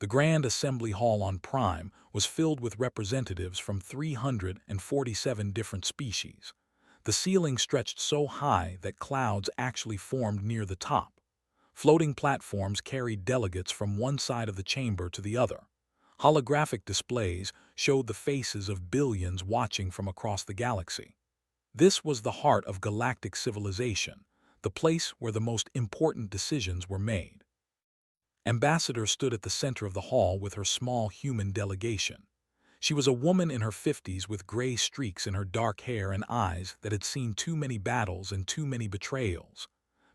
The Grand Assembly Hall on Prime was filled with representatives from 347 different species. The ceiling stretched so high that clouds actually formed near the top. Floating platforms carried delegates from one side of the chamber to the other. Holographic displays showed the faces of billions watching from across the galaxy. This was the heart of galactic civilization, the place where the most important decisions were made. Ambassador stood at the center of the hall with her small human delegation. She was a woman in her 50s with gray streaks in her dark hair and eyes that had seen too many battles and too many betrayals.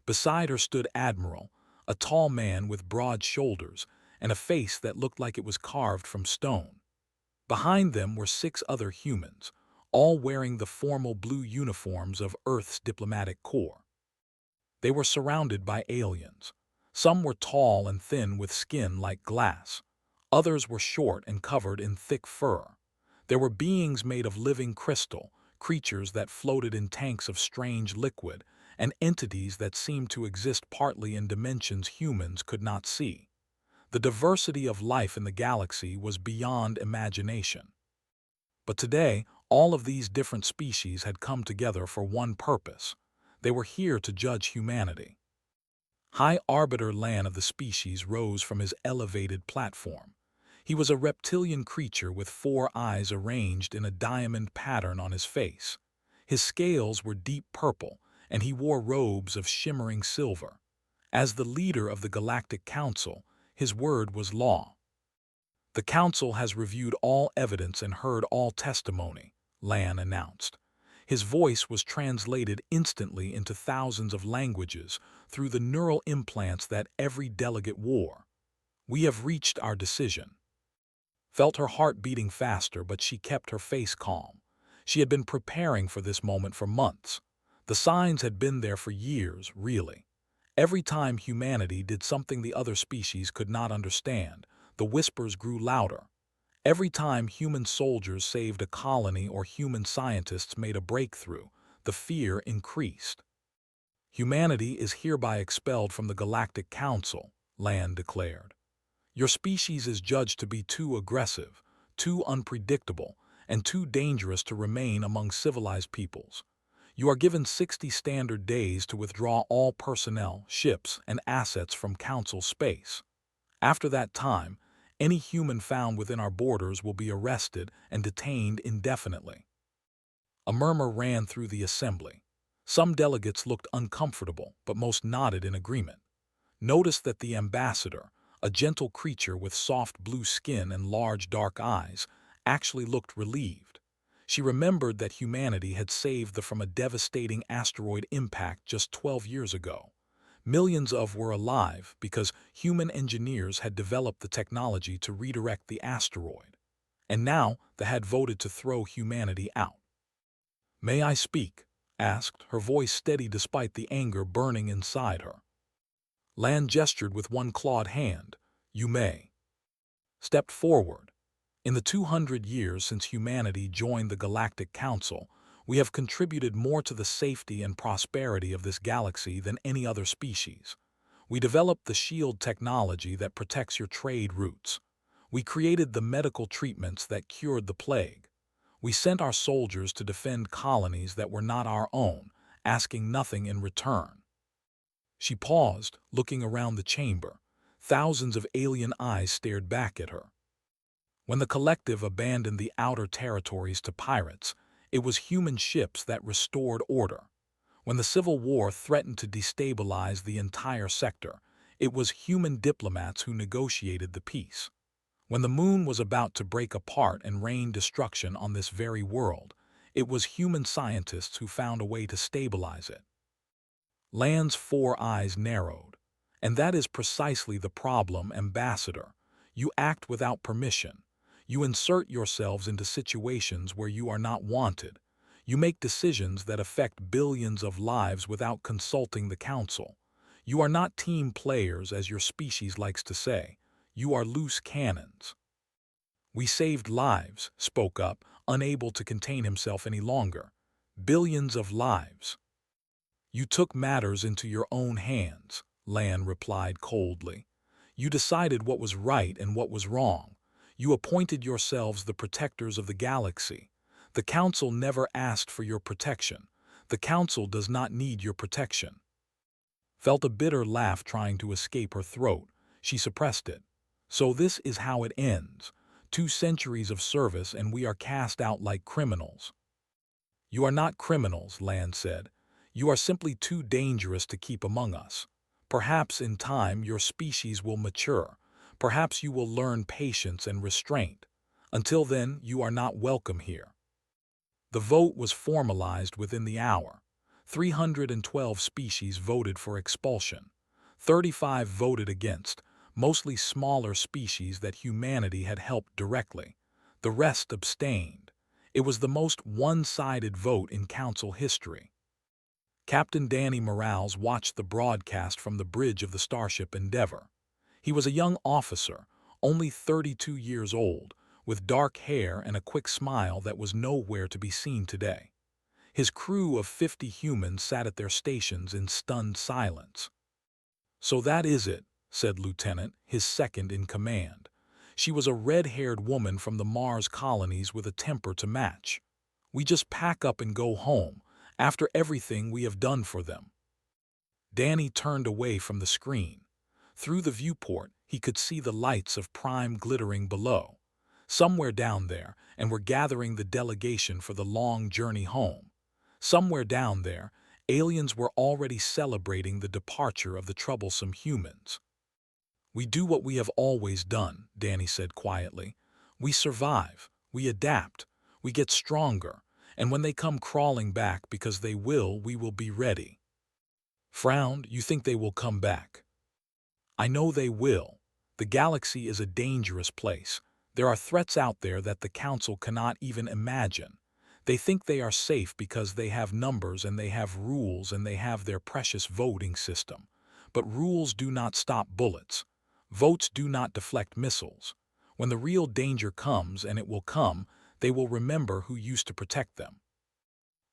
Beside her stood Admiral, a tall man with broad shoulders and a face that looked like it was carved from stone. Behind them were 6 other humans, all wearing the formal blue uniforms of Earth's diplomatic corps. They were surrounded by aliens. Some were tall and thin with skin like glass. Others were short and covered in thick fur. There were beings made of living crystal, creatures that floated in tanks of strange liquid, and entities that seemed to exist partly in dimensions humans could not see. The diversity of life in the galaxy was beyond imagination. But today, all of these different species had come together for one purpose. They were here to judge humanity. High Arbiter Lan of the species rose from his elevated platform. He was a reptilian creature with 4 eyes arranged in a diamond pattern on his face. His scales were deep purple, and he wore robes of shimmering silver. As the leader of the Galactic Council, his word was law. "The Council has reviewed all evidence and heard all testimony," Lan announced. His voice was translated instantly into thousands of languages through the neural implants that every delegate wore. "We have reached our decision." Felt her heart beating faster, but she kept her face calm. She had been preparing for this moment for months. The signs had been there for years, really. Every time humanity did something the other species could not understand, the whispers grew louder. Every time human soldiers saved a colony or human scientists made a breakthrough, the fear increased. "Humanity is hereby expelled from the Galactic Council," Lan declared. "Your species is judged to be too aggressive, too unpredictable, and too dangerous to remain among civilized peoples. You are given 60 standard days to withdraw all personnel, ships, and assets from Council space. After that time, any human found within our borders will be arrested and detained indefinitely." A murmur ran through the assembly. Some delegates looked uncomfortable, but most nodded in agreement. Notice that the ambassador, a gentle creature with soft blue skin and large dark eyes, actually looked relieved. She remembered that humanity had saved them from a devastating asteroid impact just 12 years ago. Millions of were alive because human engineers had developed the technology to redirect the asteroid. And now they had voted to throw humanity out. "May I speak?" asked, her voice steady despite the anger burning inside her. Lan gestured with one clawed hand. "You may." Stepped forward. "In the 200 years since humanity joined the Galactic Council, we have contributed more to the safety and prosperity of this galaxy than any other species. We developed the shield technology that protects your trade routes. We created the medical treatments that cured the plague. We sent our soldiers to defend colonies that were not our own, asking nothing in return." She paused, looking around the chamber. Thousands of alien eyes stared back at her. When the collective abandoned the outer territories to pirates, it was human ships that restored order. When the Civil War threatened to destabilize the entire sector, it was human diplomats who negotiated the peace. When the moon was about to break apart and rain destruction on this very world, it was human scientists who found a way to stabilize it. Lan's 4 eyes narrowed. "And that is precisely the problem, Ambassador. You act without permission. You insert yourselves into situations where you are not wanted. You make decisions that affect billions of lives without consulting the Council. You are not team players, as your species likes to say. You are loose cannons." "We saved lives," spoke up, unable to contain himself any longer. "Billions of lives." "You took matters into your own hands," Lan replied coldly. You decided what was right and what was wrong. You appointed yourselves the protectors of the galaxy. The Council never asked for your protection. The Council does not need your protection. Felt a bitter laugh trying to escape her throat. She suppressed it. So this is how it ends. 2 centuries of service and we are cast out like criminals. You are not criminals, Land said. You are simply too dangerous to keep among us. Perhaps in time your species will mature. Perhaps you will learn patience and restraint. Until then, you are not welcome here. The vote was formalized within the hour. 312 species voted for expulsion. 35 voted against, mostly smaller species that humanity had helped directly. The rest abstained. It was the most one-sided vote in Council history. Captain Danny Morales watched the broadcast from the bridge of the starship Endeavour. He was a young officer, only 32 years old, with dark hair and a quick smile that was nowhere to be seen today. His crew of 50 humans sat at their stations in stunned silence. "So that is it," said Lieutenant, his second in command. She was a red-haired woman from the Mars colonies with a temper to match. "We just pack up and go home, after everything we have done for them." Danny turned away from the screen. Through the viewport, he could see the lights of Prime glittering below. Somewhere down there, and were gathering the delegation for the long journey home. Somewhere down there, aliens were already celebrating the departure of the troublesome humans. "We do what we have always done," Danny said quietly. "We survive, we adapt, we get stronger, and when they come crawling back because they will, we will be ready." Frowned, "You think they will come back?" "I know they will. The galaxy is a dangerous place. There are threats out there that the Council cannot even imagine. They think they are safe because they have numbers and they have rules and they have their precious voting system. But rules do not stop bullets. Votes do not deflect missiles. When the real danger comes, and it will come, they will remember who used to protect them."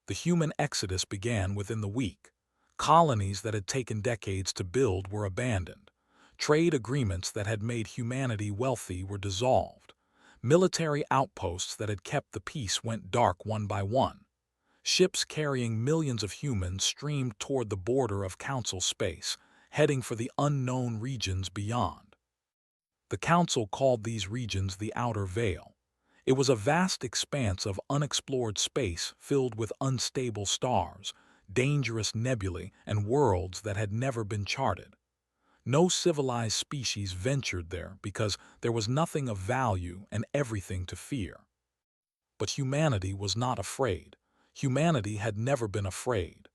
The human exodus began within the week. Colonies that had taken decades to build were abandoned. Trade agreements that had made humanity wealthy were dissolved. Military outposts that had kept the peace went dark one by one. Ships carrying millions of humans streamed toward the border of Council space, heading for the unknown regions beyond. The Council called these regions the Outer Veil. It was a vast expanse of unexplored space filled with unstable stars, dangerous nebulae, and worlds that had never been charted. No civilized species ventured there because there was nothing of value and everything to fear. But humanity was not afraid. Humanity had never been afraid.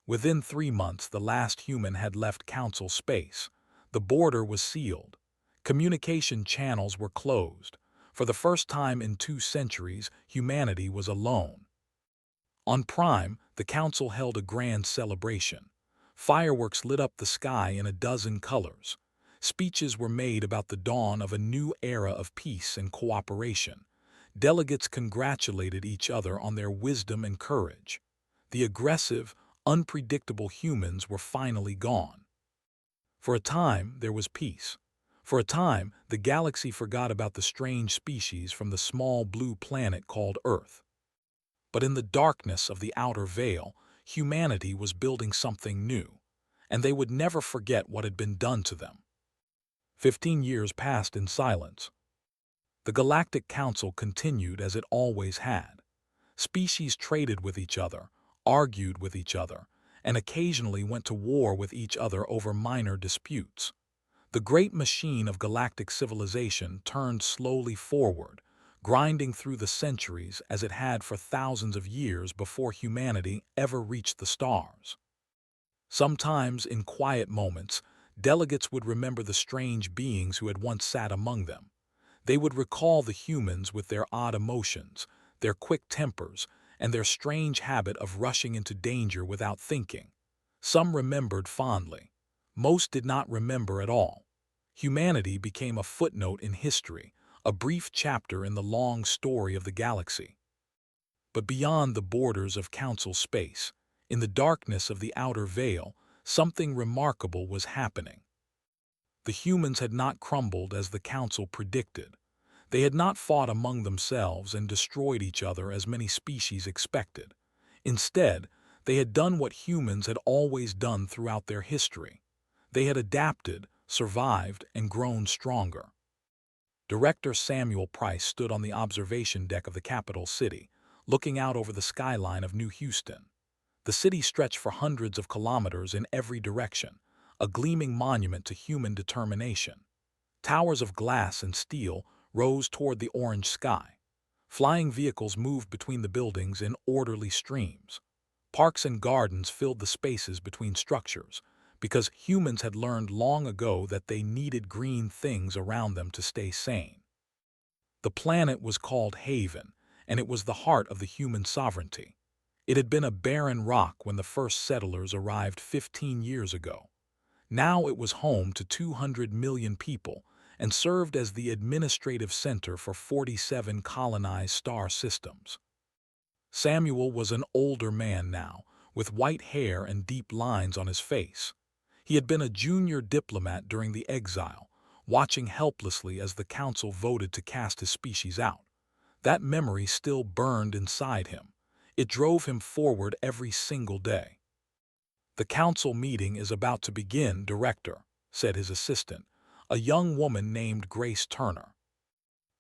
Within 3 months, the last human had left Council space. The border was sealed. Communication channels were closed. For the first time in 2 centuries, humanity was alone. On Prime, the Council held a grand celebration. Fireworks lit up the sky in a dozen colors. Speeches were made about the dawn of a new era of peace and cooperation. Delegates congratulated each other on their wisdom and courage. The aggressive, unpredictable humans were finally gone. For a time, there was peace. For a time, the galaxy forgot about the strange species from the small blue planet called Earth. But in the darkness of the Outer Veil, humanity was building something new, and they would never forget what had been done to them. 15 years passed in silence. The Galactic Council continued as it always had. Species traded with each other, argued with each other, and occasionally went to war with each other over minor disputes. The great machine of galactic civilization turned slowly forward, grinding through the centuries as it had for thousands of years before humanity ever reached the stars. Sometimes, in quiet moments, delegates would remember the strange beings who had once sat among them. They would recall the humans with their odd emotions, their quick tempers, and their strange habit of rushing into danger without thinking. Some remembered fondly. Most did not remember at all. Humanity became a footnote in history, a brief chapter in the long story of the galaxy. But beyond the borders of Council space, in the darkness of the Outer Veil, something remarkable was happening. The humans had not crumbled as the Council predicted. They had not fought among themselves and destroyed each other as many species expected. Instead, they had done what humans had always done throughout their history. They had adapted, survived, and grown stronger. Director Samuel Price stood on the observation deck of the capital city, looking out over the skyline of New Houston. The city stretched for hundreds of kilometers in every direction, a gleaming monument to human determination. Towers of glass and steel rose toward the orange sky. Flying vehicles moved between the buildings in orderly streams. Parks and gardens filled the spaces between structures, because humans had learned long ago that they needed green things around them to stay sane. The planet was called Haven, and it was the heart of the human sovereignty. It had been a barren rock when the first settlers arrived 15 years ago. Now it was home to 200 million people and served as the administrative center for 47 colonized star systems. Samuel was an older man now, with white hair and deep lines on his face. He had been a junior diplomat during the exile, watching helplessly as the council voted to cast his species out. That memory still burned inside him. It drove him forward every single day. "The council meeting is about to begin, Director," said his assistant, a young woman named Grace Turner.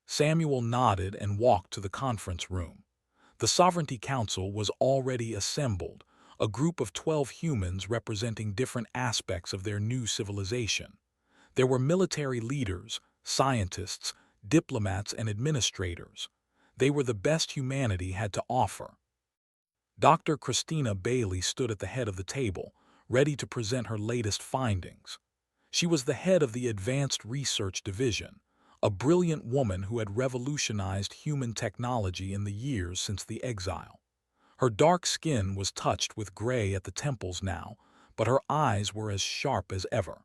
Samuel nodded and walked to the conference room. The Sovereignty Council was already assembled, a group of 12 humans representing different aspects of their new civilization. There were military leaders, scientists, diplomats, and administrators. They were the best humanity had to offer. Dr. Christina Bailey stood at the head of the table, ready to present her latest findings. She was the head of the Advanced Research Division, a brilliant woman who had revolutionized human technology in the years since the exile. Her dark skin was touched with gray at the temples now, but her eyes were as sharp as ever.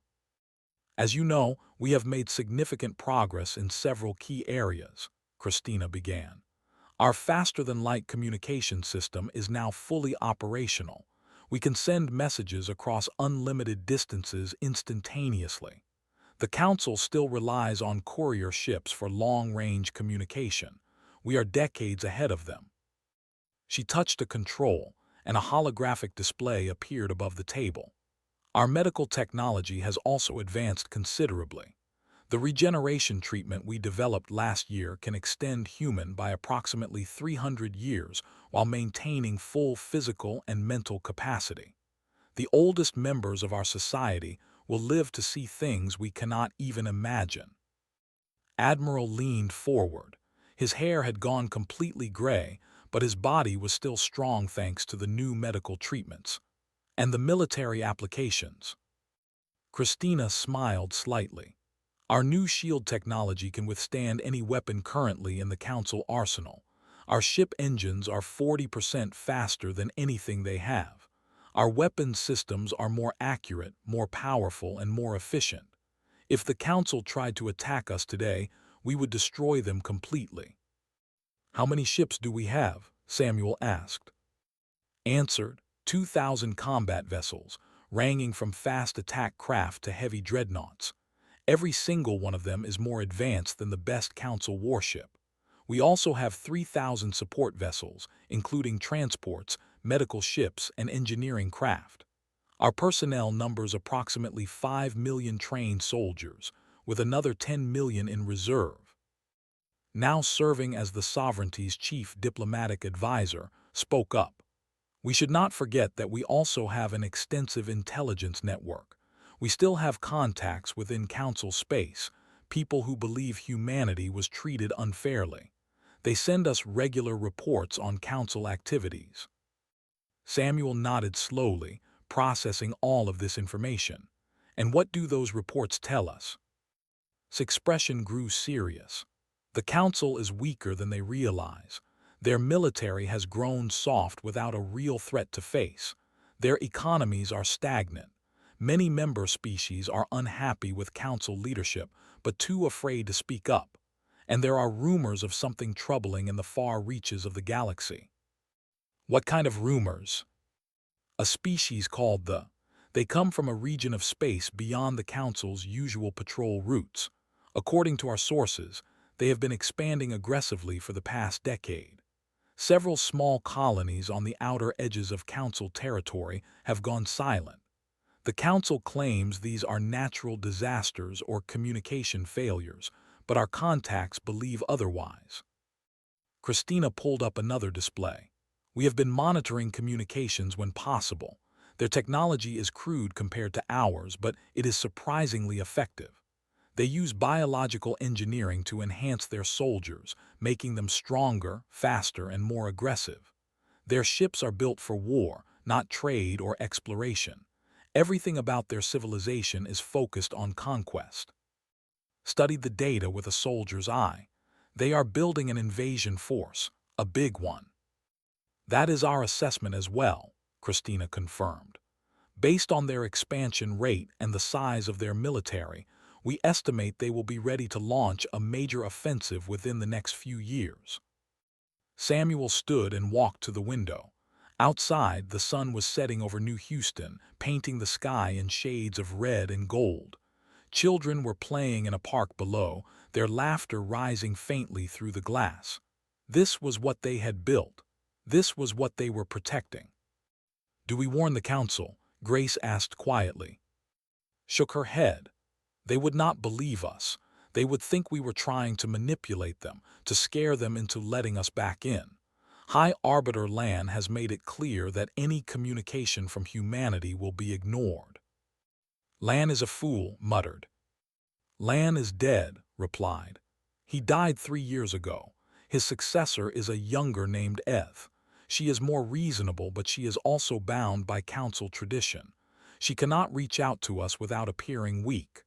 "As you know, we have made significant progress in several key areas," Christina began. "Our faster-than-light communication system is now fully operational. We can send messages across unlimited distances instantaneously. The Council still relies on courier ships for long-range communication. We are decades ahead of them." She touched a control, and a holographic display appeared above the table. "Our medical technology has also advanced considerably. The regeneration treatment we developed last year can extend human by approximately 300 years while maintaining full physical and mental capacity. The oldest members of our society will live to see things we cannot even imagine." Admiral leaned forward. His hair had gone completely gray, but his body was still strong thanks to the new medical treatments. "And the military applications?" Christina smiled slightly. "Our new shield technology can withstand any weapon currently in the Council arsenal. Our ship engines are 40% faster than anything they have. Our weapons systems are more accurate, more powerful, and more efficient. If the Council tried to attack us today, we would destroy them completely." "How many ships do we have?" Samuel asked. Answered, 2,000 combat vessels, ranging from fast attack craft to heavy dreadnoughts. Every single one of them is more advanced than the best Council warship. We also have 3,000 support vessels, including transports, medical ships, and engineering craft. Our personnel numbers approximately 5 million trained soldiers, with another 10 million in reserve. Now serving as the sovereignty's chief diplomatic advisor, spoke up. "We should not forget that we also have an extensive intelligence network. We still have contacts within Council space, people who believe humanity was treated unfairly. They send us regular reports on Council activities." Samuel nodded slowly, processing all of this information. "And what do those reports tell us?" His expression grew serious. "The Council is weaker than they realize. Their military has grown soft without a real threat to face. Their economies are stagnant. Many member species are unhappy with Council leadership, but too afraid to speak up. And there are rumors of something troubling in the far reaches of the galaxy." "What kind of rumors?" "A species called the They come from a region of space beyond the Council's usual patrol routes. According to our sources, they have been expanding aggressively for the past decade. Several small colonies on the outer edges of Council territory have gone silent. The Council claims these are natural disasters or communication failures, but our contacts believe otherwise. Christina pulled up another display. We have been monitoring communications when possible. Their technology is crude compared to ours, but it is surprisingly effective. They use biological engineering to enhance their soldiers, making them stronger, faster, and more aggressive. Their ships are built for war, not trade or exploration. Everything about their civilization is focused on conquest. Study the data with a soldier's eye. They are building an invasion force, a big one. That is our assessment as well, Christina confirmed. Based on their expansion rate and the size of their military, we estimate they will be ready to launch a major offensive within the next few years. Samuel stood and walked to the window. Outside, the sun was setting over New Houston, painting the sky in shades of red and gold. Children were playing in a park below, their laughter rising faintly through the glass. This was what they had built. This was what they were protecting. "Do we warn the Council?" Grace asked quietly. Shook her head. They would not believe us. They would think we were trying to manipulate them, to scare them into letting us back in. High Arbiter Lan has made it clear that any communication from humanity will be ignored. "Lan is a fool," muttered. "Lan is dead," replied. "He died 3 years ago. His successor is a younger named Eth. She is more reasonable, but she is also bound by Council tradition. She cannot reach out to us without appearing weak."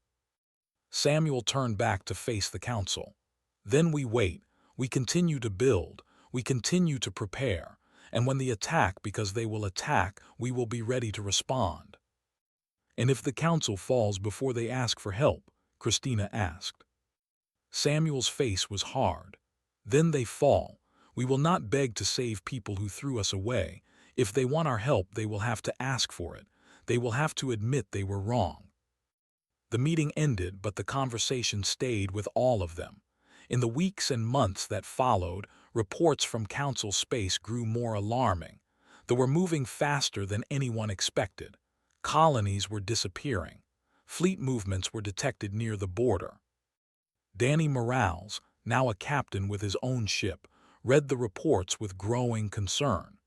Samuel turned back to face the Council. "Then we wait. We continue to build. We continue to prepare. And when they attack, because they will attack, we will be ready to respond." "And if the Council falls before they ask for help?" Christina asked. Samuel's face was hard. "Then they fall. We will not beg to save people who threw us away. If they want our help, they will have to ask for it. They will have to admit they were wrong." The meeting ended, but the conversation stayed with all of them. In the weeks and months that followed, reports from Council space grew more alarming. They were moving faster than anyone expected. Colonies were disappearing. Fleet movements were detected near the border. Danny Morales, now a captain with his own ship, read the reports with growing concern.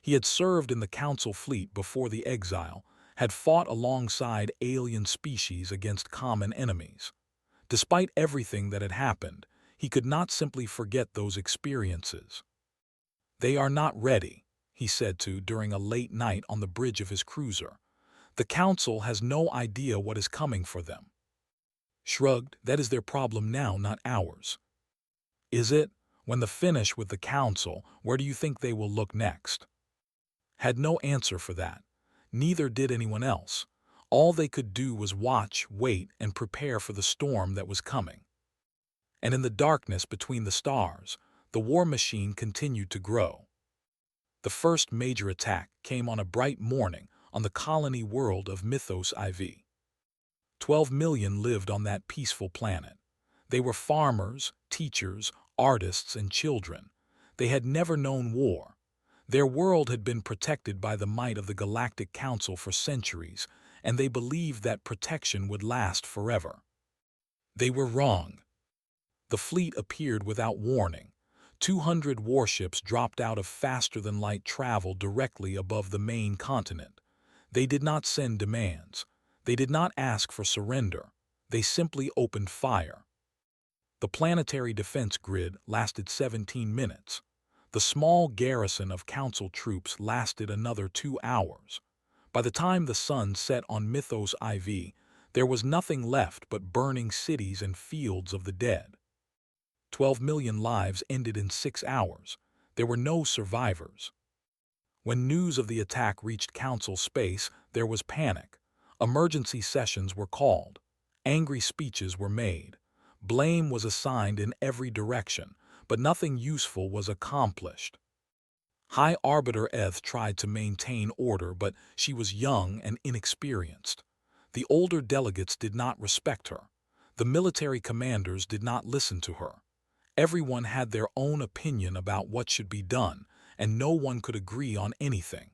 He had served in the Council fleet before the exile, had fought alongside alien species against common enemies. Despite everything that had happened, he could not simply forget those experiences. "They are not ready," he said during a late night on the bridge of his cruiser. "The Council has no idea what is coming for them." Shrugged. "That is their problem now, not ours." "Is it? When they finish with the Council, where do you think they will look next?" Had no answer for that. Neither did anyone else. All they could do was watch, wait, and prepare for the storm that was coming. And in the darkness between the stars, the war machine continued to grow. The first major attack came on a bright morning on the colony world of Mythos IV. 12 million lived on that peaceful planet. They were farmers, teachers, artists, and children. They had never known war. Their world had been protected by the might of the Galactic Council for centuries, and they believed that protection would last forever. They were wrong. The fleet appeared without warning. 200 warships dropped out of faster-than-light travel directly above the main continent. They did not send demands. They did not ask for surrender. They simply opened fire. The planetary defense grid lasted 17 minutes. The small garrison of Council troops lasted another 2 hours. By the time the sun set on Mythos IV, there was nothing left but burning cities and fields of the dead. 12 million lives ended in 6 hours. There were no survivors. When news of the attack reached Council space, there was panic. Emergency sessions were called. Angry speeches were made. Blame was assigned in every direction, but nothing useful was accomplished. High Arbiter Eth tried to maintain order, but she was young and inexperienced. The older delegates did not respect her. The military commanders did not listen to her. Everyone had their own opinion about what should be done, and no one could agree on anything.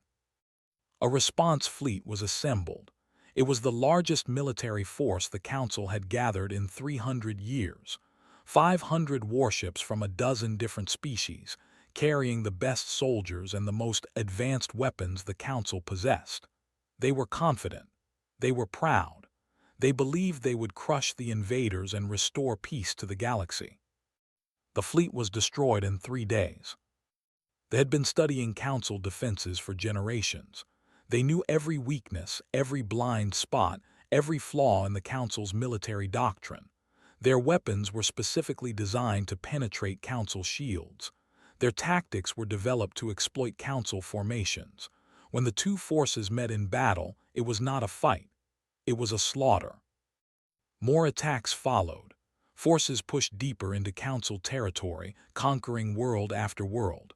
A response fleet was assembled. It was the largest military force the Council had gathered in 300 years. 500 warships from a dozen different species, carrying the best soldiers and the most advanced weapons the Council possessed. They were confident. They were proud. They believed they would crush the invaders and restore peace to the galaxy. The fleet was destroyed in 3 days. They had been studying Council defenses for generations. They knew every weakness, every blind spot, every flaw in the Council's military doctrine. Their weapons were specifically designed to penetrate Council shields. Their tactics were developed to exploit Council formations. When the two forces met in battle, it was not a fight. It was a slaughter. More attacks followed. Forces pushed deeper into Council territory, conquering world after world.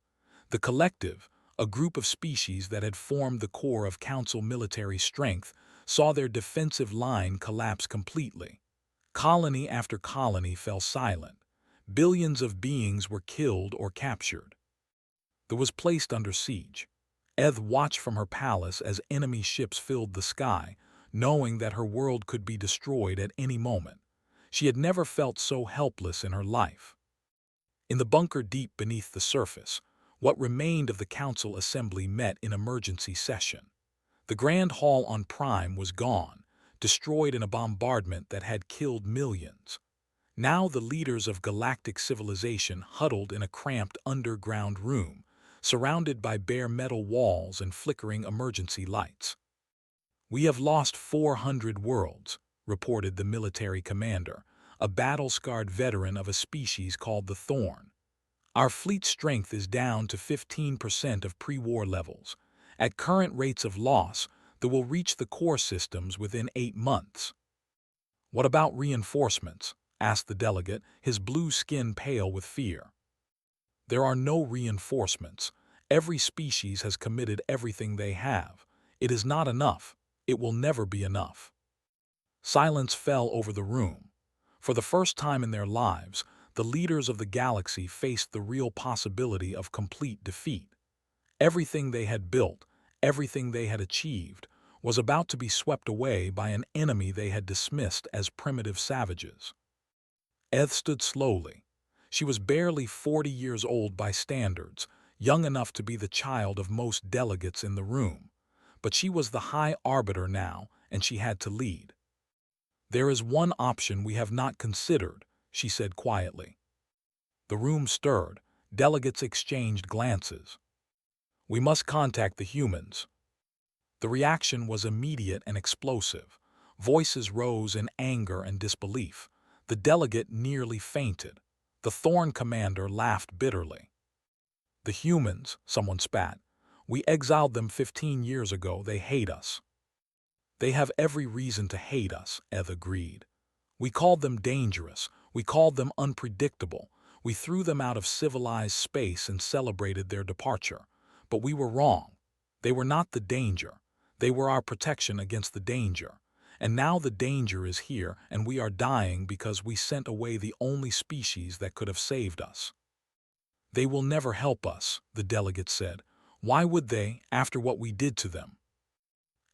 The Collective, a group of species that had formed the core of Council military strength, saw their defensive line collapse completely. Colony after colony fell silent. Billions of beings were killed or captured. There was placed under siege. Eth watched from her palace as enemy ships filled the sky, knowing that her world could be destroyed at any moment. She had never felt so helpless in her life. In the bunker deep beneath the surface, what remained of the Council Assembly met in emergency session. The Grand Hall on Prime was gone, destroyed in a bombardment that had killed millions. Now the leaders of galactic civilization huddled in a cramped underground room, surrounded by bare metal walls and flickering emergency lights. "We have lost 400 worlds," reported the military commander, a battle-scarred veteran of a species called the Thorn. "Our fleet strength is down to 15% of pre-war levels. At current rates of loss, they will reach the core systems within 8 months. "What about reinforcements?" asked the delegate, his blue skin pale with fear. "There are no reinforcements. Every species has committed everything they have. It is not enough. It will never be enough." Silence fell over the room. For the first time in their lives, the leaders of the galaxy faced the real possibility of complete defeat. Everything they had built, everything they had achieved, was about to be swept away by an enemy they had dismissed as primitive savages. Eth stood slowly. She was barely 40 years old by standards, young enough to be the child of most delegates in the room. But she was the High Arbiter now, and she had to lead. "There is one option we have not considered," she said quietly. The room stirred. Delegates exchanged glances. "We must contact the humans." The reaction was immediate and explosive. Voices rose in anger and disbelief. The delegate nearly fainted. The Thorn commander laughed bitterly. "The humans," someone spat. "We exiled them 15 years ago. They hate us." "They have every reason to hate us," Eth agreed. "We called them dangerous. We called them unpredictable. We threw them out of civilized space and celebrated their departure. But we were wrong. They were not the danger. They were our protection against the danger. And now the danger is here, and we are dying because we sent away the only species that could have saved us." "They will never help us," the delegate said. "Why would they, after what we did to them?"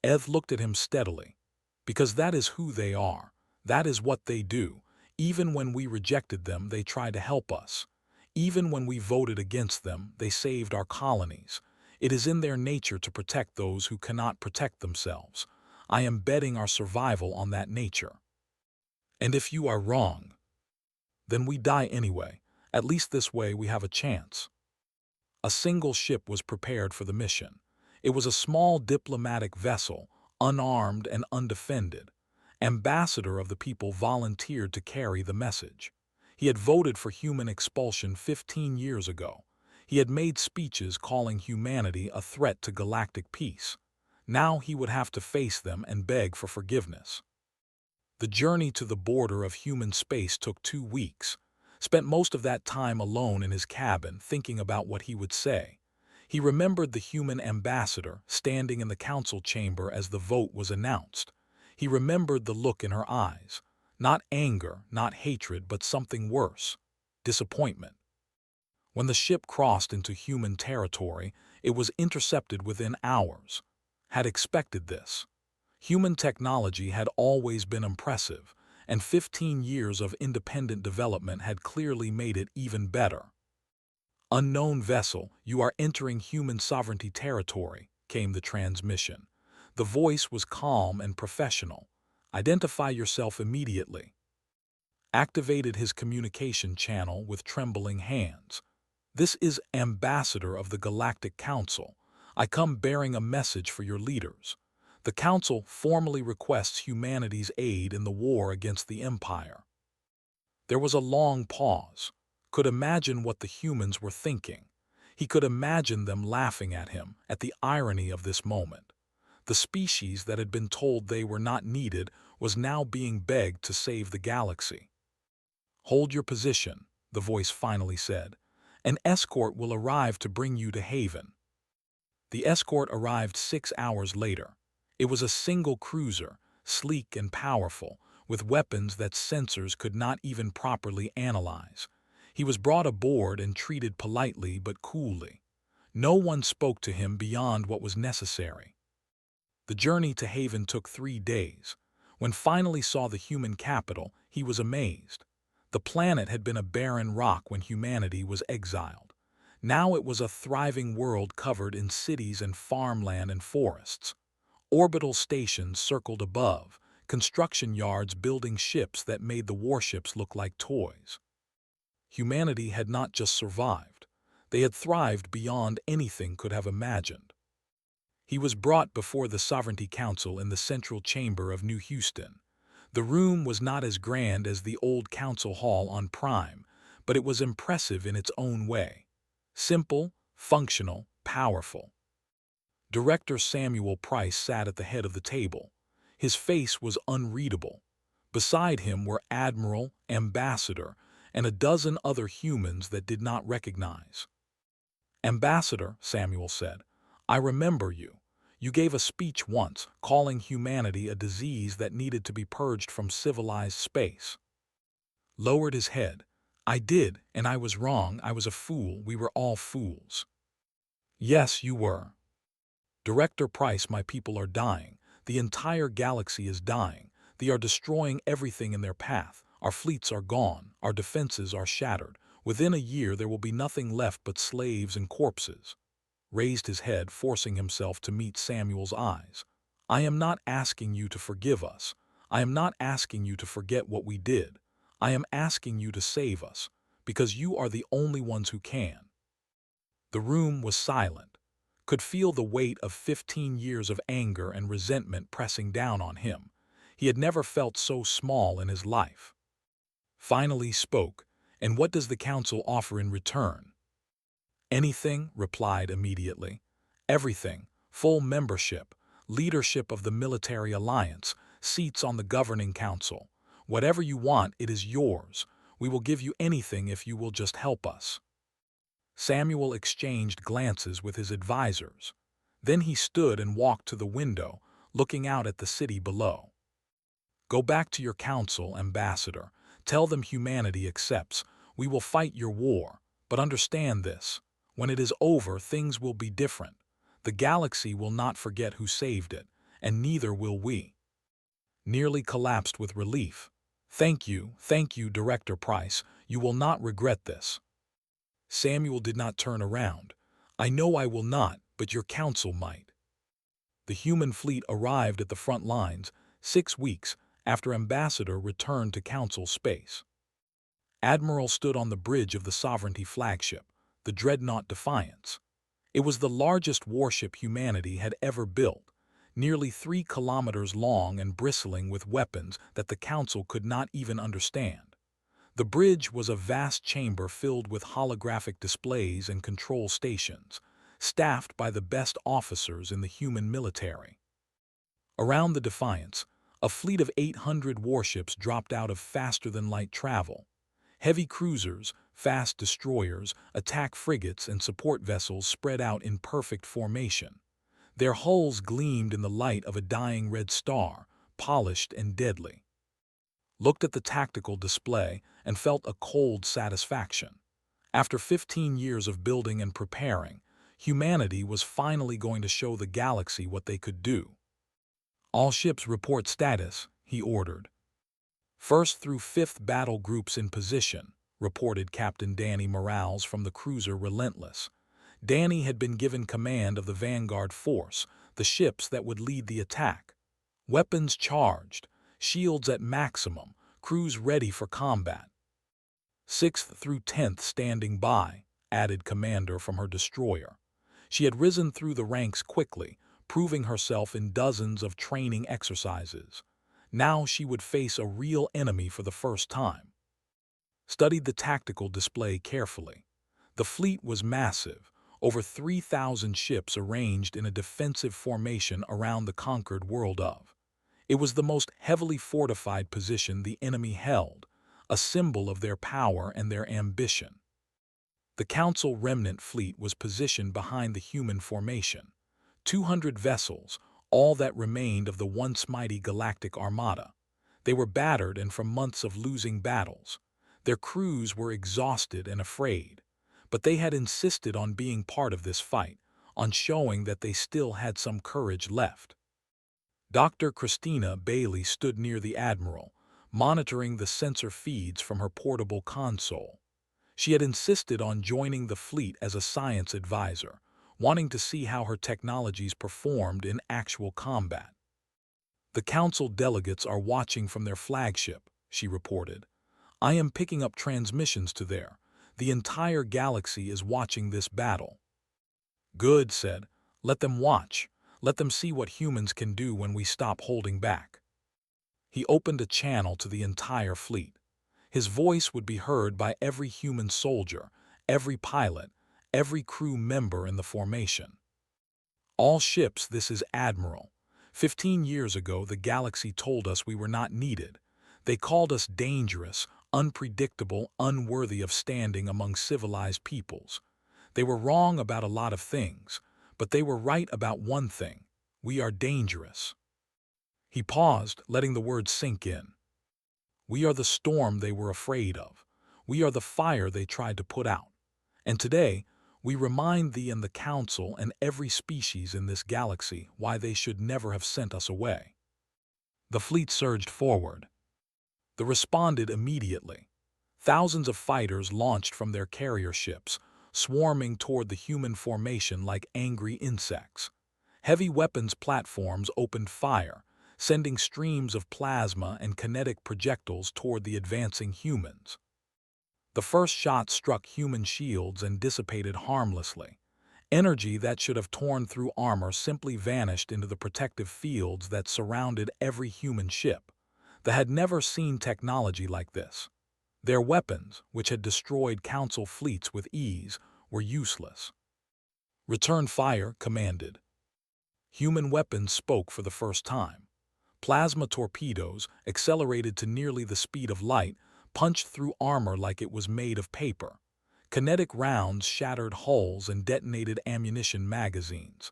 Eth looked at him steadily. "Because that is who they are. That is what they do. Even when we rejected them, they tried to help us. Even when we voted against them, they saved our colonies. It is in their nature to protect those who cannot protect themselves. I am betting our survival on that nature. And if you are wrong, then we die anyway. At least this way we have a chance." A single ship was prepared for the mission. It was a small diplomatic vessel, unarmed and undefended. Ambassador of the people volunteered to carry the message. He had voted for human expulsion 15 years ago. He had made speeches calling humanity a threat to galactic peace. Now he would have to face them and beg for forgiveness. The journey to the border of human space took 2 weeks. Spent most of that time alone in his cabin, thinking about what he would say. He remembered the human ambassador standing in the council chamber as the vote was announced. He remembered the look in her eyes. Not anger, not hatred, but something worse. Disappointment. When the ship crossed into human territory, it was intercepted within hours. Had expected this. Human technology had always been impressive, and 15 years of independent development had clearly made it even better. "Unknown vessel, you are entering human sovereignty territory," came the transmission. The voice was calm and professional. "Identify yourself immediately." Activated his communication channel with trembling hands. "This is Ambassador of the Galactic Council. I come bearing a message for your leaders. The Council formally requests humanity's aid in the war against the Empire." There was a long pause. Could imagine what the humans were thinking. He could imagine them laughing at him, at the irony of this moment. The species that had been told they were not needed was now being begged to save the galaxy. "Hold your position," the voice finally said. "An escort will arrive to bring you to Haven." The escort arrived 6 hours later. It was a single cruiser, sleek and powerful, with weapons that sensors could not even properly analyze. He was brought aboard and treated politely but coolly. No one spoke to him beyond what was necessary. The journey to Haven took 3 days. When finally saw the human capital, he was amazed. The planet had been a barren rock when humanity was exiled. Now it was a thriving world covered in cities and farmland and forests. Orbital stations circled above, construction yards building ships that made the warships look like toys. Humanity had not just survived. They had thrived beyond anything could have imagined. He was brought before the Sovereignty Council in the central chamber of New Houston. The room was not as grand as the old council hall on Prime, but it was impressive in its own way. Simple, functional, powerful. Director Samuel Price sat at the head of the table. His face was unreadable. Beside him were Admiral, Ambassador, and a dozen other humans that did not recognize. "Ambassador," Samuel said, "I remember you. You gave a speech once, calling humanity a disease that needed to be purged from civilized space." Lowered his head. "I did, and I was wrong. I was a fool. We were all fools." "Yes, you were." "Director Price, my people are dying. The entire galaxy is dying. They are destroying everything in their path. Our fleets are gone. Our defenses are shattered. Within a year there will be nothing left but slaves and corpses." Raised his head, forcing himself to meet Samuel's eyes. "I am not asking you to forgive us. I am not asking you to forget what we did. I am asking you to save us, because you are the only ones who can." The room was silent. Could feel the weight of 15 years of anger and resentment pressing down on him. He had never felt so small in his life. Finally spoke, "And what does the council offer in return?" "Anything," replied immediately. "Everything. Full membership, leadership of the military alliance, seats on the governing council. Whatever you want, it is yours. We will give you anything if you will just help us." Samuel exchanged glances with his advisors. Then he stood and walked to the window, looking out at the city below. "Go back to your council, Ambassador. Tell them humanity accepts. We will fight your war. But understand this. When it is over, things will be different. The galaxy will not forget who saved it, and neither will we." Nearly collapsed with relief. Thank you, Director Price. You will not regret this." Samuel did not turn around. "I know I will not, but your council might." The human fleet arrived at the front lines 6 weeks after Ambassador returned to council space. Admiral stood on the bridge of the Sovereignty flagship, the dreadnought Defiance. It was the largest warship humanity had ever built, nearly 3 kilometers long and bristling with weapons that the council could not even understand. The bridge was a vast chamber filled with holographic displays and control stations, staffed by the best officers in the human military. Around the Defiance, a fleet of 800 warships dropped out of faster-than-light travel. Heavy cruisers, fast destroyers, attack frigates, and support vessels spread out in perfect formation. Their hulls gleamed in the light of a dying red star, polished and deadly. Looked at the tactical display and felt a cold satisfaction. After 15 years of building and preparing, humanity was finally going to show the galaxy what they could do. All ships report status, he ordered. First through 5th battle groups in position, reported Captain Danny Morales from the cruiser Relentless. Danny had been given command of the Vanguard Force, the ships that would lead the attack. Weapons charged, shields at maximum, crews ready for combat. 6th through 10th standing by, added commander from her destroyer. She had risen through the ranks quickly, proving herself in dozens of training exercises. Now she would face a real enemy for the first time. Studied the tactical display carefully. The fleet was massive, over 3,000 ships arranged in a defensive formation around the conquered world of. It was the most heavily fortified position the enemy held, a symbol of their power and their ambition. The Council remnant fleet was positioned behind the human formation. 200 vessels, all that remained of the once mighty Galactic Armada. They were battered and from months of losing battles. Their crews were exhausted and afraid, but they had insisted on being part of this fight, on showing that they still had some courage left. Dr. Christina Bailey stood near the Admiral, monitoring the sensor feeds from her portable console. She had insisted on joining the fleet as a science advisor, wanting to see how her technologies performed in actual combat. The Council delegates are watching from their flagship, she reported. I am picking up transmissions to there. The entire galaxy is watching this battle. Good, said. Let them watch. Let them see what humans can do when we stop holding back. He opened a channel to the entire fleet. His voice would be heard by every human soldier, every pilot, every crew member in the formation. All ships, this is Admiral. 15 years ago, the galaxy told us we were not needed. They called us dangerous, unpredictable, unworthy of standing among civilized peoples. They were wrong about a lot of things, but they were right about one thing. We are dangerous. He paused, letting the words sink in. We are the storm they were afraid of. We are the fire they tried to put out. And today, we remind thee and the Council and every species in this galaxy why they should never have sent us away. The fleet surged forward. They responded immediately. Thousands of fighters launched from their carrier ships, swarming toward the human formation like angry insects. Heavy weapons platforms opened fire, sending streams of plasma and kinetic projectiles toward the advancing humans. The first shot struck human shields and dissipated harmlessly. Energy that should have torn through armor simply vanished into the protective fields that surrounded every human ship. They had never seen technology like this. Their weapons, which had destroyed Council fleets with ease, were useless. Return fire, commanded. Human weapons spoke for the first time. Plasma torpedoes, accelerated to nearly the speed of light, punched through armor like it was made of paper. Kinetic rounds shattered hulls and detonated ammunition magazines.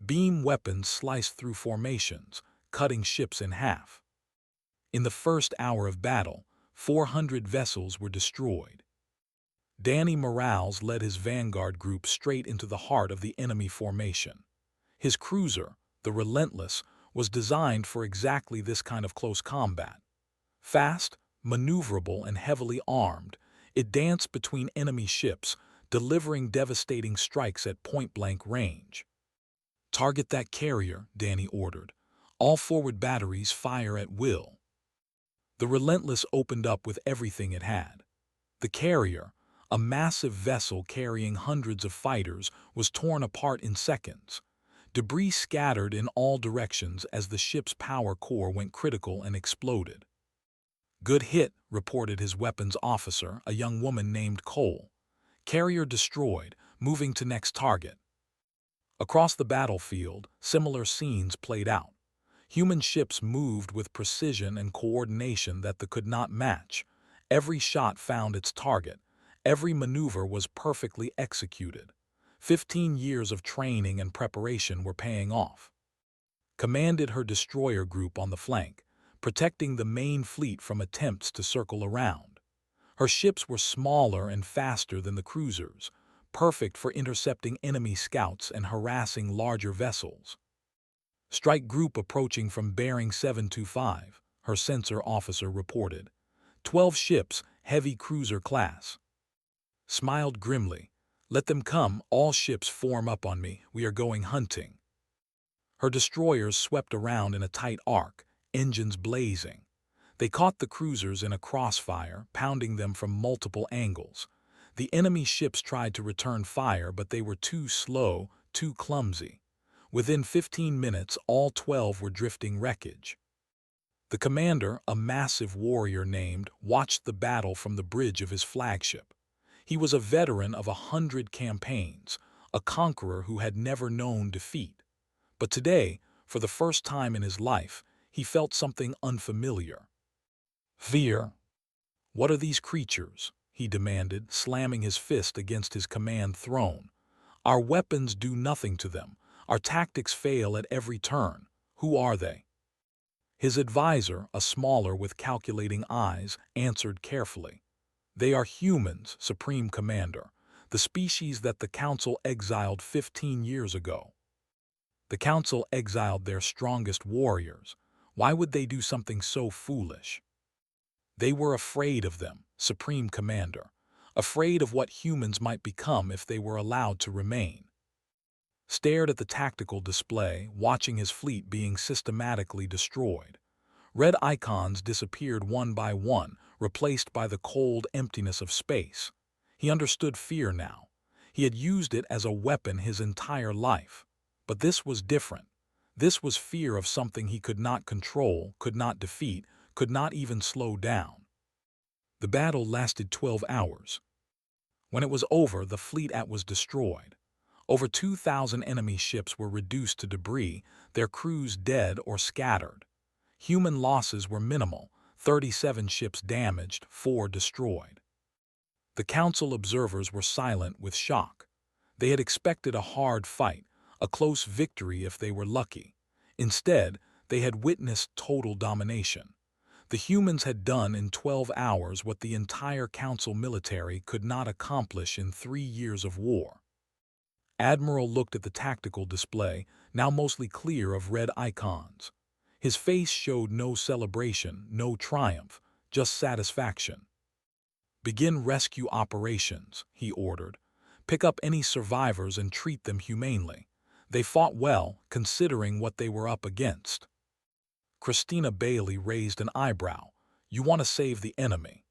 Beam weapons sliced through formations, cutting ships in half. In the first hour of battle, 400 vessels were destroyed. Danny Morales led his vanguard group straight into the heart of the enemy formation. His cruiser, the Relentless, was designed for exactly this kind of close combat. Fast, maneuverable, and heavily armed, it danced between enemy ships, delivering devastating strikes at point-blank range. Target that carrier, Danny ordered. All forward batteries fire at will. The Relentless opened up with everything it had. The carrier, a massive vessel carrying hundreds of fighters, was torn apart in seconds. Debris scattered in all directions as the ship's power core went critical and exploded. Good hit, reported his weapons officer, a young woman named Cole. Carrier destroyed, moving to next target. Across the battlefield, similar scenes played out. Human ships moved with precision and coordination that they could not match. Every shot found its target. Every maneuver was perfectly executed. 15 years of training and preparation were paying off. Commanded her destroyer group on the flank, protecting the main fleet from attempts to circle around. Her ships were smaller and faster than the cruisers, perfect for intercepting enemy scouts and harassing larger vessels. Strike group approaching from bearing 725, her sensor officer reported. 12 ships, heavy cruiser class. Smiled grimly. Let them come, all ships form up on me, we are going hunting. Her destroyers swept around in a tight arc, engines blazing. They caught the cruisers in a crossfire, pounding them from multiple angles. The enemy ships tried to return fire, but they were too slow, too clumsy. Within 15 minutes, all 12 were drifting wreckage. The commander, a massive warrior named, watched the battle from the bridge of his flagship. He was a veteran of 100 campaigns, a conqueror who had never known defeat. But today, for the first time in his life, he felt something unfamiliar. Fear. What are these creatures? He demanded, slamming his fist against his command throne. Our weapons do nothing to them. Our tactics fail at every turn. Who are they? His advisor, a smaller with calculating eyes, answered carefully. They are humans, Supreme Commander, the species that the Council exiled 15 years ago. The Council exiled their strongest warriors. Why would they do something so foolish? They were afraid of them, Supreme Commander, afraid of what humans might become if they were allowed to remain. Stared at the tactical display, watching his fleet being systematically destroyed. Red icons disappeared one by one, replaced by the cold emptiness of space. He understood fear now. He had used it as a weapon his entire life. But this was different. This was fear of something he could not control, could not defeat, could not even slow down. The battle lasted 12 hours. When it was over, the fleet was destroyed. Over 2,000 enemy ships were reduced to debris, their crews dead or scattered. Human losses were minimal, 37 ships damaged, 4 destroyed. The Council observers were silent with shock. They had expected a hard fight, a close victory if they were lucky. Instead, they had witnessed total domination. The humans had done in 12 hours what the entire Council military could not accomplish in 3 years of war. Admiral looked at the tactical display, now mostly clear of red icons. His face showed no celebration, no triumph, just satisfaction. Begin rescue operations, he ordered. Pick up any survivors and treat them humanely. They fought well, considering what they were up against. Christina Bailey raised an eyebrow. You want to save the enemy?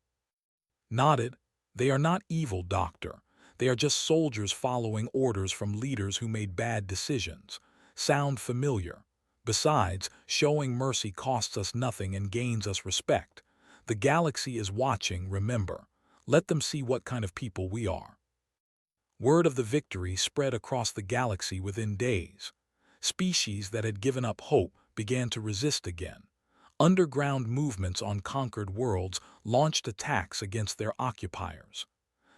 Nodded. They are not evil, Doctor. They are just soldiers following orders from leaders who made bad decisions. Sound familiar? Besides, showing mercy costs us nothing and gains us respect. The galaxy is watching, remember. Let them see what kind of people we are. Word of the victory spread across the galaxy within days. Species that had given up hope began to resist again. Underground movements on conquered worlds launched attacks against their occupiers.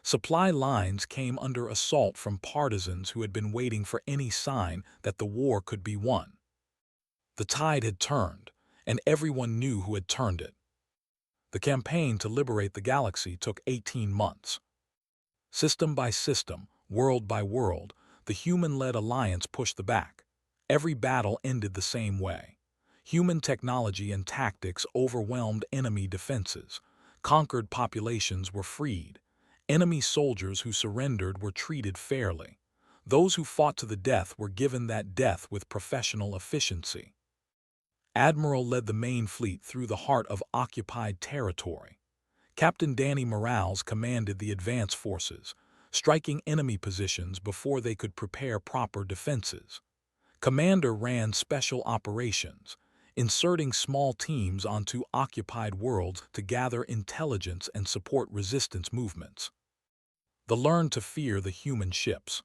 Supply lines came under assault from partisans who had been waiting for any sign that the war could be won. The tide had turned, and everyone knew who had turned it. The campaign to liberate the galaxy took 18 months. System by system, world by world, the human-led alliance pushed back. Every battle ended the same way. Human technology and tactics overwhelmed enemy defenses. Conquered populations were freed. Enemy soldiers who surrendered were treated fairly. Those who fought to the death were given that death with professional efficiency. Admiral led the main fleet through the heart of occupied territory. Captain Danny Morales commanded the advance forces, striking enemy positions before they could prepare proper defenses. Commander ran special operations, inserting small teams onto occupied worlds to gather intelligence and support resistance movements. They learned to fear the human ships.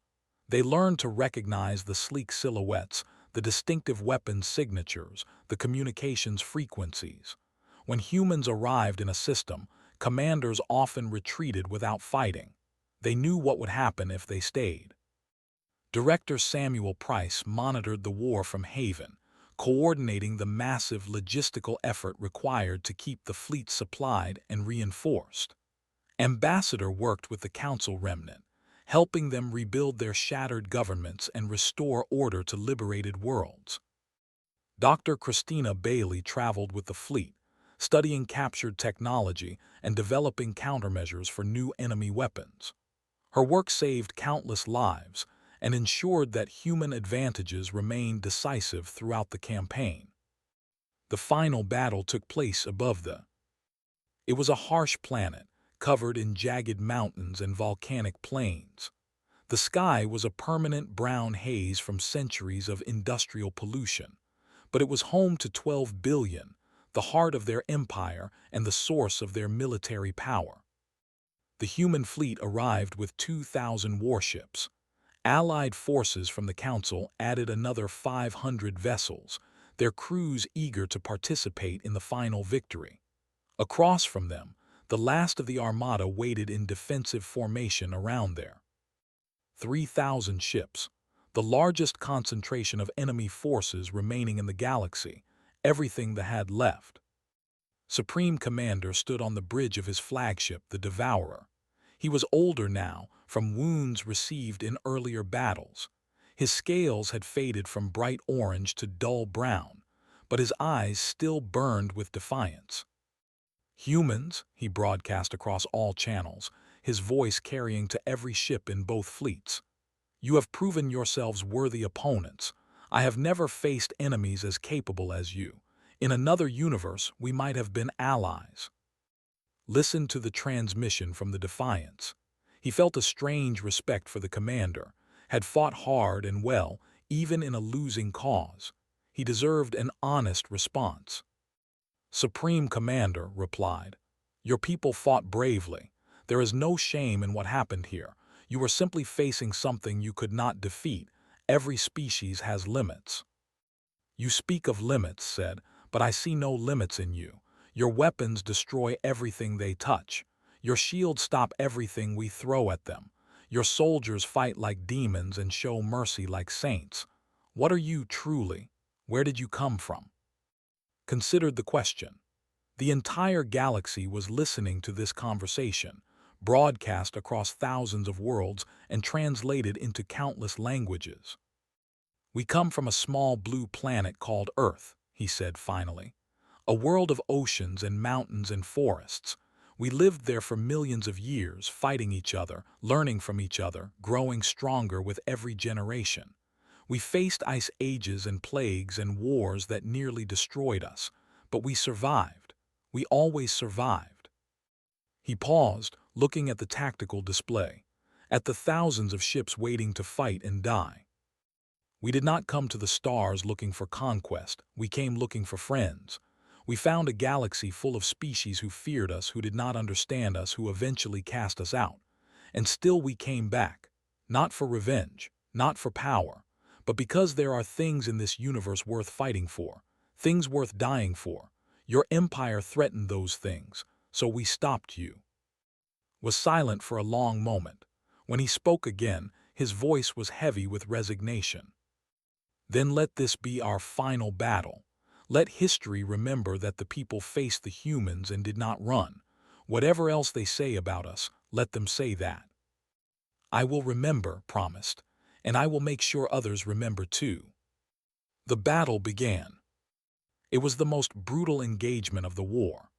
They learned to recognize the sleek silhouettes, the distinctive weapon signatures, the communications frequencies. When humans arrived in a system, commanders often retreated without fighting. They knew what would happen if they stayed. Director Samuel Price monitored the war from Haven, coordinating the massive logistical effort required to keep the fleet supplied and reinforced. Ambassador worked with the Council remnant, helping them rebuild their shattered governments and restore order to liberated worlds. Dr. Christina Bailey traveled with the fleet, studying captured technology and developing countermeasures for new enemy weapons. Her work saved countless lives and ensured that human advantages remained decisive throughout the campaign. The final battle took place above the. It was a harsh planet, covered in jagged mountains and volcanic plains. The sky was a permanent brown haze from centuries of industrial pollution, but it was home to 12 billion, the heart of their empire and the source of their military power. The human fleet arrived with 2,000 warships. Allied forces from the Council added another 500 vessels, their crews eager to participate in the final victory. Across from them, the last of the armada waited in defensive formation around there. 3,000 ships, the largest concentration of enemy forces remaining in the galaxy, everything that had left. Supreme Commander stood on the bridge of his flagship, the Devourer. He was older now, from wounds received in earlier battles. His scales had faded from bright orange to dull brown, but his eyes still burned with defiance. "Humans," he broadcast across all channels, his voice carrying to every ship in both fleets. "You have proven yourselves worthy opponents. I have never faced enemies as capable as you. In another universe, we might have been allies." Listen to the transmission from the Defiance. He felt a strange respect for the commander, had fought hard and well, even in a losing cause. He deserved an honest response. Supreme Commander replied, "Your people fought bravely. There is no shame in what happened here. You were simply facing something you could not defeat. Every species has limits." "You speak of limits," said, "but I see no limits in you. Your weapons destroy everything they touch. Your shields stop everything we throw at them. Your soldiers fight like demons and show mercy like saints. What are you truly? Where did you come from?" Considered the question. The entire galaxy was listening to this conversation, broadcast across thousands of worlds and translated into countless languages. "We come from a small blue planet called Earth," he said finally. "A world of oceans and mountains and forests. We lived there for millions of years, fighting each other, learning from each other, growing stronger with every generation. We faced ice ages and plagues and wars that nearly destroyed us, but we survived. We always survived." He paused, looking at the tactical display, at the thousands of ships waiting to fight and die. "We did not come to the stars looking for conquest. We came looking for friends. We found a galaxy full of species who feared us, who did not understand us, who eventually cast us out. And still we came back, not for revenge, not for power, but because there are things in this universe worth fighting for, things worth dying for. Your empire threatened those things, so we stopped you." Was silent for a long moment. When he spoke again, his voice was heavy with resignation. "Then let this be our final battle. Let history remember that the people faced the humans and did not run. Whatever else they say about us, let them say that." "I will remember," promised, "and I will make sure others remember too." The battle began. It was the most brutal engagement of the war.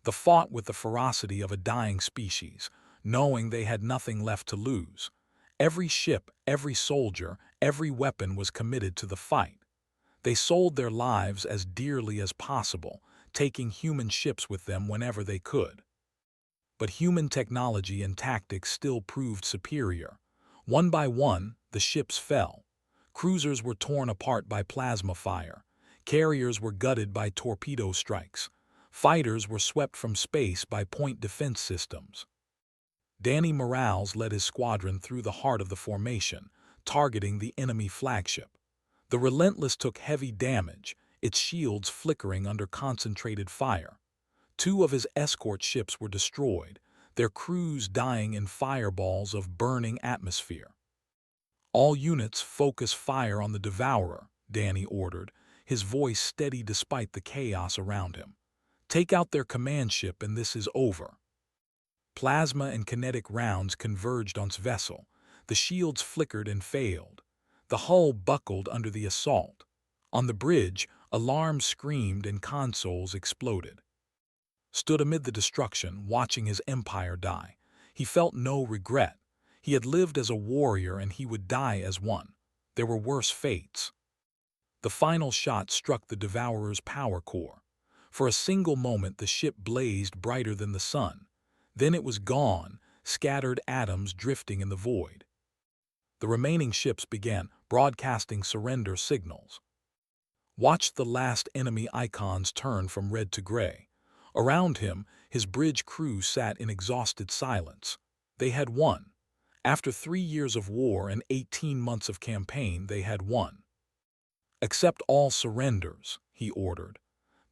They fought with the ferocity of a dying species, knowing they had nothing left to lose. Every ship, every soldier, every weapon was committed to the fight. They sold their lives as dearly as possible, taking human ships with them whenever they could. But human technology and tactics still proved superior. One by one, the ships fell. Cruisers were torn apart by plasma fire. Carriers were gutted by torpedo strikes. Fighters were swept from space by point defense systems. Danny Morales led his squadron through the heart of the formation, targeting the enemy flagship. The Relentless took heavy damage, its shields flickering under concentrated fire. Two of his escort ships were destroyed, their crews dying in fireballs of burning atmosphere. "All units focus fire on the Devourer," Danny ordered, his voice steady despite the chaos around him. "Take out their command ship and this is over." Plasma and kinetic rounds converged on his vessel. The shields flickered and failed. The hull buckled under the assault. On the bridge, alarms screamed and consoles exploded. Stood amid the destruction, watching his empire die. He felt no regret. He had lived as a warrior and he would die as one. There were worse fates. The final shot struck the Devourer's power core. For a single moment the ship blazed brighter than the sun. Then it was gone, scattered atoms drifting in the void. The remaining ships began broadcasting surrender signals. Watched the last enemy icons turn from red to gray. Around him, his bridge crew sat in exhausted silence. They had won. After 3 years of war and 18 months of campaign, they had won. "Accept all surrenders," he ordered.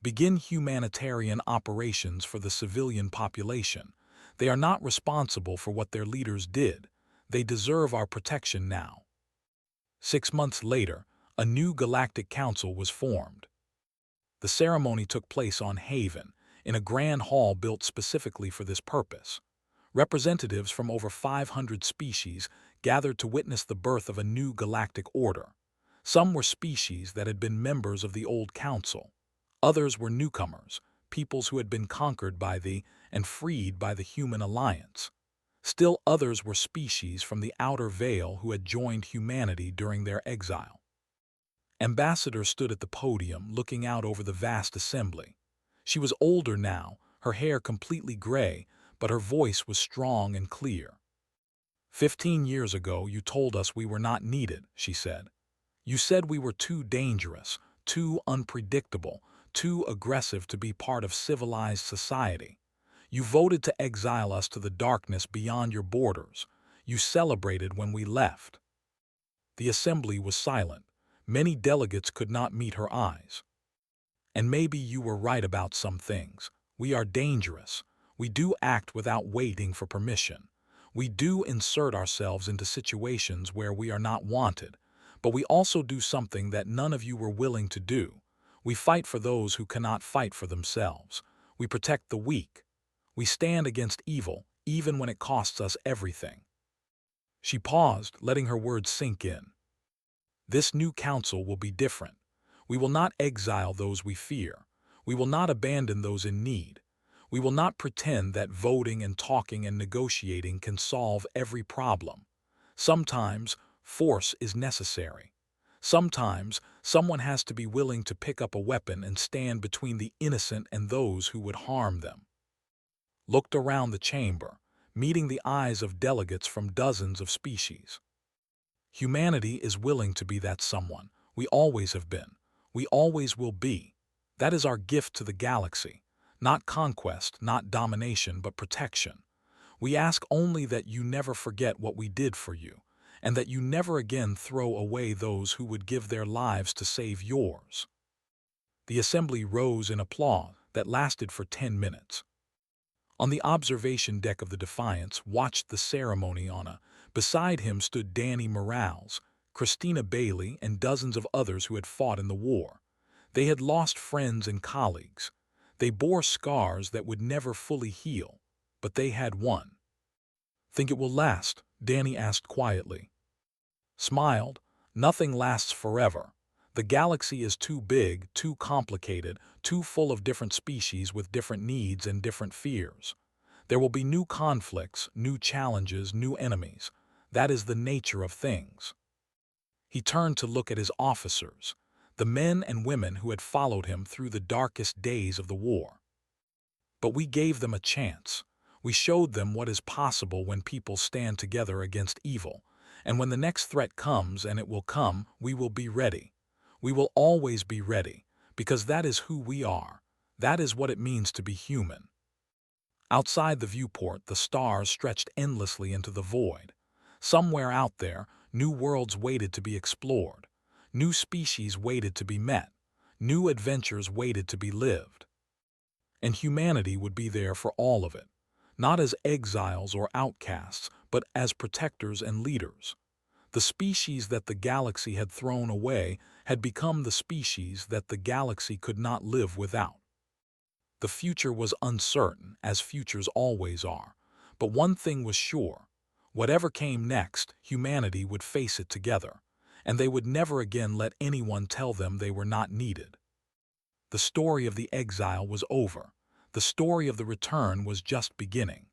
"Begin humanitarian operations for the civilian population. They are not responsible for what their leaders did. They deserve our protection now." 6 months later, a new Galactic Council was formed. The ceremony took place on Haven, in a grand hall built specifically for this purpose. Representatives from over 500 species gathered to witness the birth of a new galactic order. Some were species that had been members of the old council. Others were newcomers, peoples who had been conquered by and freed by the human alliance. Still others were species from the outer veil who had joined humanity during their exile. Ambassador stood at the podium looking out over the vast assembly. She was older now, her hair completely gray, but her voice was strong and clear. 15 years ago you told us we were not needed," she said. "You said we were too dangerous, too unpredictable, too aggressive to be part of civilized society. You voted to exile us to the darkness beyond your borders. You celebrated when we left." The assembly was silent. Many delegates could not meet her eyes. "And maybe you were right about some things. We are dangerous. We do act without waiting for permission. We do insert ourselves into situations where we are not wanted. But we also do something that none of you were willing to do. We fight for those who cannot fight for themselves. We protect the weak. We stand against evil, even when it costs us everything." She paused, letting her words sink in. "This new council will be different. We will not exile those we fear. We will not abandon those in need. We will not pretend that voting and talking and negotiating can solve every problem. Sometimes force is necessary. Sometimes someone has to be willing to pick up a weapon and stand between the innocent and those who would harm them." Looked around the chamber, meeting the eyes of delegates from dozens of species. "Humanity is willing to be that someone. We always have been. We always will be. That is our gift to the galaxy. Not conquest, not domination, but protection. We ask only that you never forget what we did for you, and that you never again throw away those who would give their lives to save yours." The assembly rose in applause that lasted for 10 minutes. On the observation deck of the Defiance watched the ceremony beside him stood Danny Morales, Christina Bailey, and dozens of others who had fought in the war. They had lost friends and colleagues. They bore scars that would never fully heal, but they had won. "Think it will last?" Danny asked quietly. Smiled. "Nothing lasts forever. The galaxy is too big, too complicated, too full of different species with different needs and different fears. There will be new conflicts, new challenges, new enemies. That is the nature of things." He turned to look at his officers, the men and women who had followed him through the darkest days of the war. "But we gave them a chance. We showed them what is possible when people stand together against evil. And when the next threat comes, and it will come, we will be ready. We will always be ready, because that is who we are. That is what it means to be human." Outside the viewport, the stars stretched endlessly into the void. Somewhere out there, new worlds waited to be explored. New species waited to be met. New adventures waited to be lived. and humanity would be there for all of it, not as exiles or outcasts, but as protectors and leaders. The species that the galaxy had thrown away had become the species that the galaxy could not live without. The future was uncertain, as futures always are, but one thing was sure. Whatever came next, humanity would face it together, and they would never again let anyone tell them they were not needed. The story of the exile was over. The story of the return was just beginning.